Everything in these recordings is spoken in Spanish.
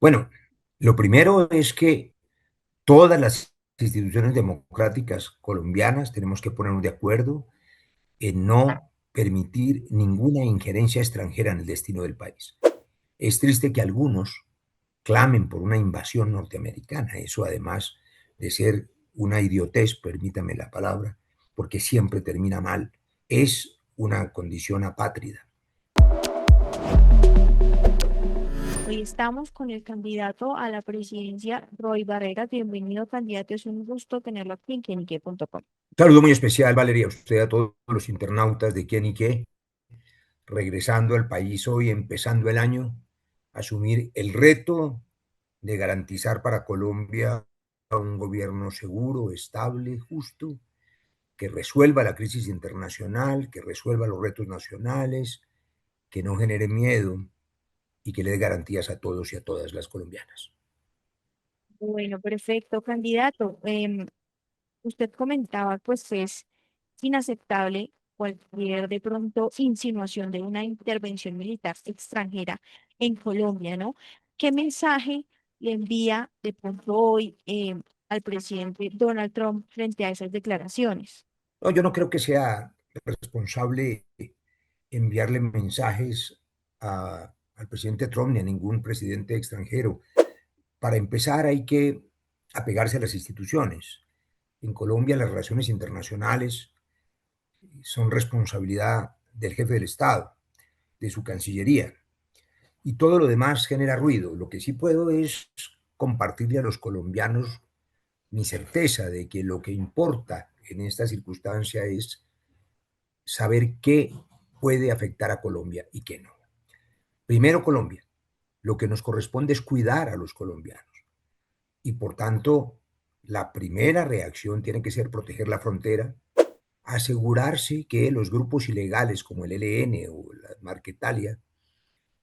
Bueno, lo primero es que todas las instituciones democráticas colombianas tenemos que ponernos de acuerdo en no permitir ninguna injerencia extranjera en el destino del país. Es triste que algunos clamen por una invasión norteamericana. Eso, además de ser una idiotez, permítame la palabra, porque siempre termina mal, es una condición apátrida. Hoy estamos con el candidato a la presidencia, Roy Barreras. Bienvenido, candidato. Es un gusto tenerlo aquí en quienique.com. Un saludo muy especial, Valeria, a usted, a todos los internautas de Quién y Qué, regresando al país hoy, empezando el año, asumir el reto de garantizar para Colombia un gobierno seguro, estable, justo, que resuelva la crisis internacional, que resuelva los retos nacionales, que no genere miedo y que le dé garantías a todos y a todas las colombianas. Bueno, perfecto, candidato. Usted comentaba, pues es inaceptable cualquier de pronto insinuación de una intervención militar extranjera en Colombia, ¿no? ¿Qué mensaje le envía de pronto hoy al presidente Donald Trump frente a esas declaraciones? No, yo no creo que sea responsable enviarle mensajes al presidente Trump ni a ningún presidente extranjero. Para empezar, hay que apegarse a las instituciones. En Colombia, las relaciones internacionales son responsabilidad del jefe del Estado, de su Cancillería, y todo lo demás genera ruido. Lo que sí puedo es compartirle a los colombianos mi certeza de que lo que importa en esta circunstancia es saber qué puede afectar a Colombia y qué no. Primero, Colombia. Lo que nos corresponde es cuidar a los colombianos y por tanto la primera reacción tiene que ser proteger la frontera, asegurarse que los grupos ilegales como el ELN o la Marquetalia,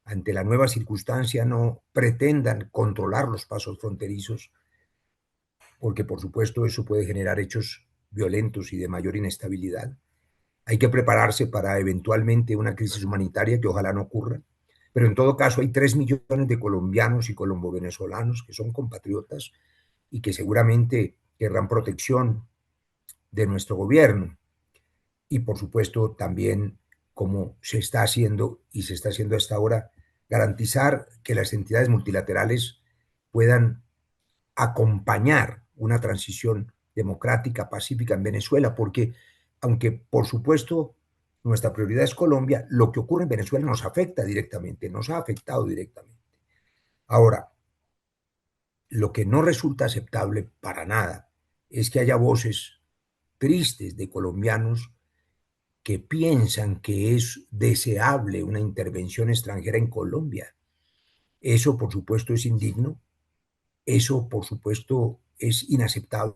ante la nueva circunstancia, no pretendan controlar los pasos fronterizos, porque por supuesto eso puede generar hechos violentos y de mayor inestabilidad. Hay que prepararse para eventualmente una crisis humanitaria que ojalá no ocurra, pero en todo caso hay 3 millones de colombianos y colombo-venezolanos que son compatriotas y que seguramente querrán protección de nuestro gobierno. Y por supuesto también, como se está haciendo y se está haciendo hasta ahora, garantizar que las entidades multilaterales puedan acompañar una transición democrática, pacífica en Venezuela, porque aunque por supuesto nuestra prioridad es Colombia, lo que ocurre en Venezuela nos afecta directamente, nos ha afectado directamente. Ahora, lo que no resulta aceptable para nada es que haya voces tristes de colombianos que piensan que es deseable una intervención extranjera en Colombia. Eso, por supuesto, es indigno, eso, por supuesto, es inaceptable.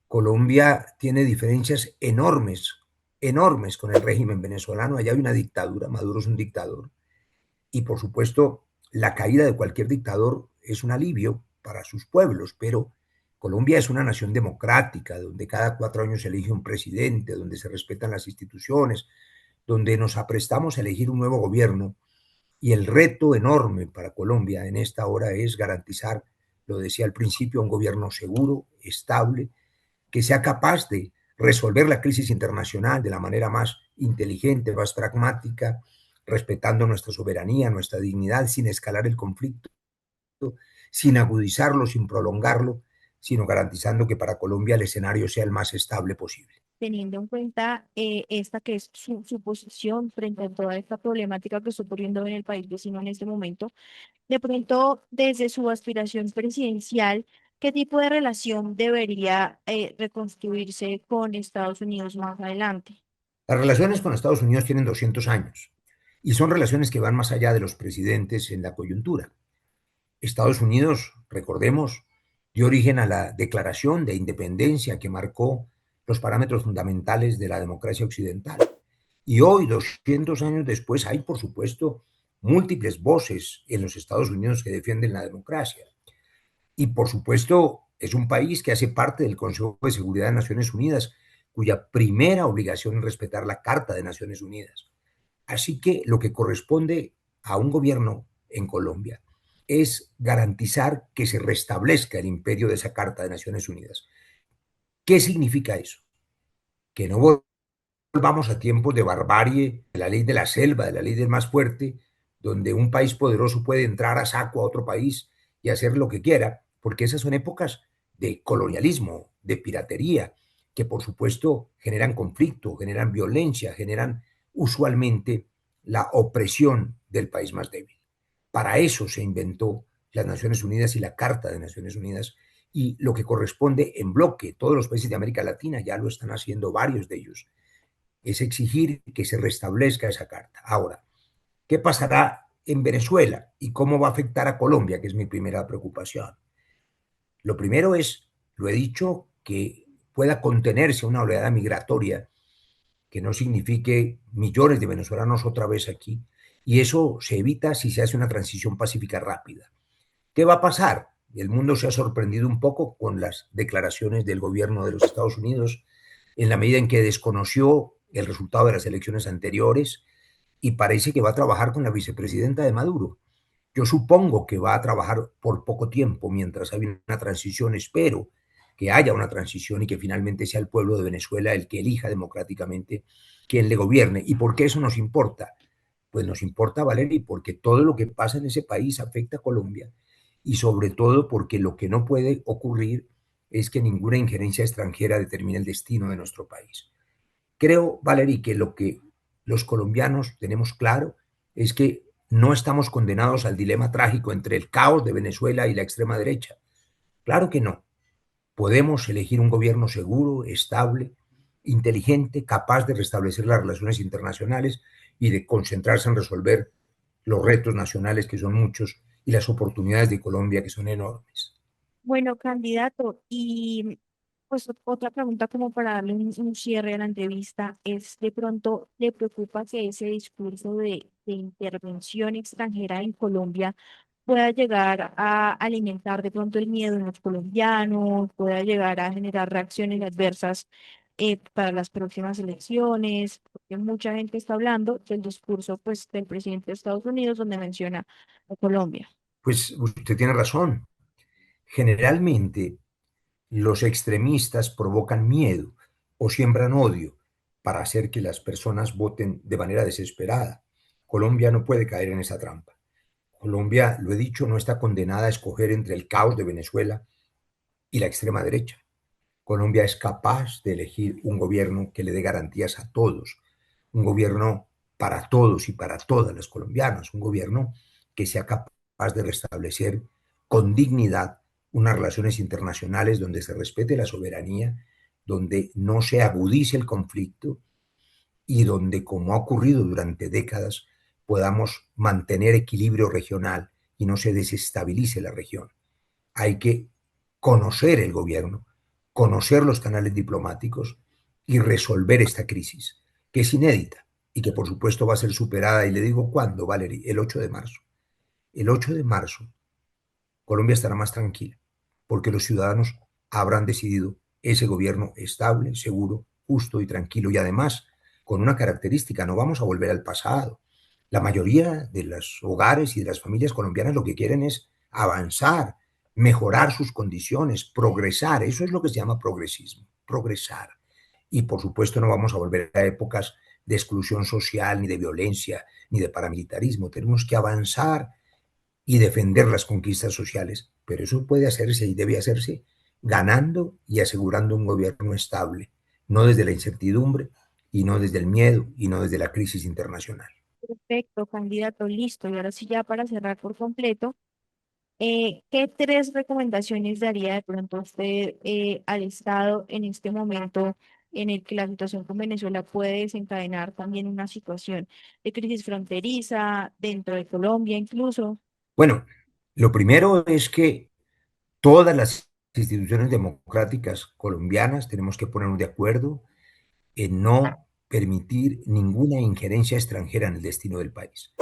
Colombia tiene diferencias enormes, enormes con el régimen venezolano. Allá hay una dictadura, Maduro es un dictador, y por supuesto la caída de cualquier dictador es un alivio para sus pueblos, pero Colombia es una nación democrática, donde cada 4 años se elige un presidente, donde se respetan las instituciones, donde nos aprestamos a elegir un nuevo gobierno, y el reto enorme para Colombia en esta hora es garantizar, lo decía al principio, un gobierno seguro, estable, que sea capaz de resolver la crisis internacional de la manera más inteligente, más pragmática, respetando nuestra soberanía, nuestra dignidad, sin escalar el conflicto, sin agudizarlo, sin prolongarlo, sino garantizando que para Colombia el escenario sea el más estable posible. Teniendo en cuenta esta que es su posición frente a toda esta problemática que está ocurriendo en el país vecino en este momento, de pronto desde su aspiración presidencial, ¿qué tipo de relación debería reconstruirse con Estados Unidos más adelante? Las relaciones con Estados Unidos tienen 200 años y son relaciones que van más allá de los presidentes en la coyuntura. Estados Unidos, recordemos, dio origen a la Declaración de Independencia que marcó los parámetros fundamentales de la democracia occidental. Y hoy, 200 años después, hay, por supuesto, múltiples voces en los Estados Unidos que defienden la democracia. Y, por supuesto, es un país que hace parte del Consejo de Seguridad de Naciones Unidas, cuya primera obligación es respetar la Carta de Naciones Unidas. Así que lo que corresponde a un gobierno en Colombia es garantizar que se restablezca el imperio de esa Carta de Naciones Unidas. ¿Qué significa eso? Que no volvamos a tiempos de barbarie, de la ley de la selva, de la ley del más fuerte, donde un país poderoso puede entrar a saco a otro país y hacer lo que quiera, porque esas son épocas de colonialismo, de piratería, que por supuesto generan conflicto, generan violencia, generan usualmente la opresión del país más débil. Para eso se inventó las Naciones Unidas y la Carta de Naciones Unidas y lo que corresponde en bloque, todos los países de América Latina ya lo están haciendo, varios de ellos, es exigir que se restablezca esa carta. Ahora, ¿qué pasará en Venezuela y cómo va a afectar a Colombia, que es mi primera preocupación? Lo primero es, lo he dicho, que pueda contenerse una oleada migratoria que no signifique millones de venezolanos otra vez aquí, y eso se evita si se hace una transición pacífica rápida. ¿Qué va a pasar? El mundo se ha sorprendido un poco con las declaraciones del gobierno de los Estados Unidos en la medida en que desconoció el resultado de las elecciones anteriores y parece que va a trabajar con la vicepresidenta de Maduro. Yo supongo que va a trabajar por poco tiempo mientras hay una transición. Espero que haya una transición y que finalmente sea el pueblo de Venezuela el que elija democráticamente quien le gobierne. ¿Y por qué eso nos importa? Pues nos importa, Valeria, porque todo lo que pasa en ese país afecta a Colombia y sobre todo porque lo que no puede ocurrir es que ninguna injerencia extranjera determine el destino de nuestro país. Creo, Valerie, que lo que los colombianos tenemos claro es que no estamos condenados al dilema trágico entre el caos de Venezuela y la extrema derecha. Claro que no. Podemos elegir un gobierno seguro, estable, inteligente, capaz de restablecer las relaciones internacionales y de concentrarse en resolver los retos nacionales, que son muchos, y las oportunidades de Colombia, que son enormes. Bueno, candidato, y pues otra pregunta como para darle un cierre a la entrevista es, ¿de pronto le preocupa que ese discurso de intervención extranjera en Colombia pueda llegar a alimentar de pronto el miedo en los colombianos, pueda llegar a generar reacciones adversas para las próximas elecciones? Porque mucha gente está hablando del discurso pues del presidente de Estados Unidos donde menciona a Colombia. Pues usted tiene razón. Generalmente los extremistas provocan miedo o siembran odio para hacer que las personas voten de manera desesperada. Colombia no puede caer en esa trampa. Colombia, lo he dicho, no está condenada a escoger entre el caos de Venezuela y la extrema derecha. Colombia es capaz de elegir un gobierno que le dé garantías a todos, un gobierno para todos y para todas las colombianas, un gobierno que sea capaz de restablecer con dignidad unas relaciones internacionales donde se respete la soberanía, donde no se agudice el conflicto y donde, como ha ocurrido durante décadas, podamos mantener equilibrio regional y no se desestabilice la región. Hay que conocer el gobierno, conocer los canales diplomáticos y resolver esta crisis, que es inédita y que por supuesto va a ser superada. Y le digo cuándo, Valerie, el 8 de marzo. El 8 de marzo Colombia estará más tranquila, porque los ciudadanos habrán decidido ese gobierno estable, seguro, justo y tranquilo. Y además, con una característica, no vamos a volver al pasado. La mayoría de los hogares y de las familias colombianas lo que quieren es avanzar, mejorar sus condiciones, progresar. Eso es lo que se llama progresismo, progresar. Y por supuesto no vamos a volver a épocas de exclusión social, ni de violencia, ni de paramilitarismo. Tenemos que avanzar y defender las conquistas sociales, pero eso puede hacerse y debe hacerse ganando y asegurando un gobierno estable, no desde la incertidumbre y no desde el miedo y no desde la crisis internacional. Perfecto, candidato, listo. Y ahora sí, ya para cerrar por completo, ¿qué tres recomendaciones daría de pronto usted al Estado en este momento en el que la situación con Venezuela puede desencadenar también una situación de crisis fronteriza dentro de Colombia incluso? Bueno, lo primero es que todas las instituciones democráticas colombianas tenemos que ponernos de acuerdo en no permitir ninguna injerencia extranjera en el destino del país.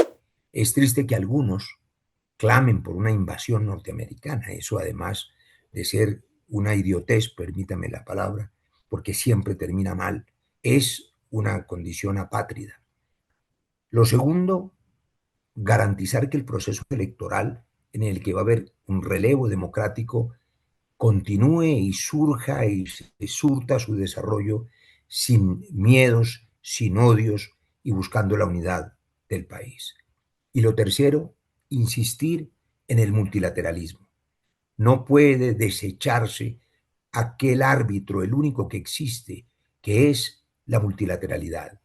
Es triste que algunos clamen por una invasión norteamericana. Eso, además de ser una idiotez, permítame la palabra, porque siempre termina mal, es una condición apátrida. Lo segundo, garantizar que el proceso electoral en el que va a haber un relevo democrático, continúe y surja y se surta su desarrollo sin miedos, sin odios y buscando la unidad del país. Y lo tercero, insistir en el multilateralismo. No puede desecharse aquel árbitro, el único que existe, que es la multilateralidad.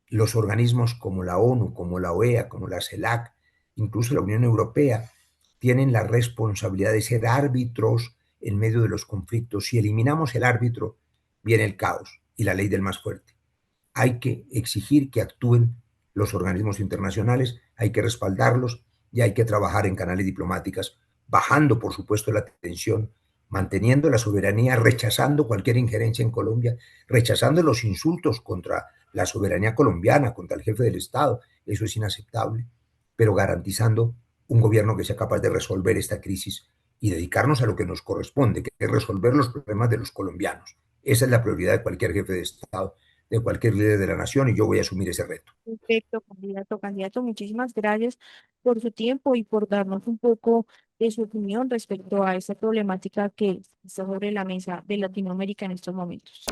Los organismos como la ONU, como la OEA, como la CELAC, incluso la Unión Europea, tienen la responsabilidad de ser árbitros en medio de los conflictos. Si eliminamos el árbitro, viene el caos y la ley del más fuerte. Hay que exigir que actúen los organismos internacionales, hay que respaldarlos y hay que trabajar en canales diplomáticas, bajando, por supuesto, la tensión, manteniendo la soberanía, rechazando cualquier injerencia en Colombia, rechazando los insultos contra la soberanía colombiana, contra el jefe del Estado. Eso es inaceptable, pero garantizando un gobierno que sea capaz de resolver esta crisis y dedicarnos a lo que nos corresponde, que es resolver los problemas de los colombianos. Esa es la prioridad de cualquier jefe de Estado, de cualquier líder de la nación, y yo voy a asumir ese reto. Perfecto, candidato, candidato, muchísimas gracias por su tiempo y por darnos un poco de su opinión respecto a esta problemática que está sobre la mesa de Latinoamérica en estos momentos.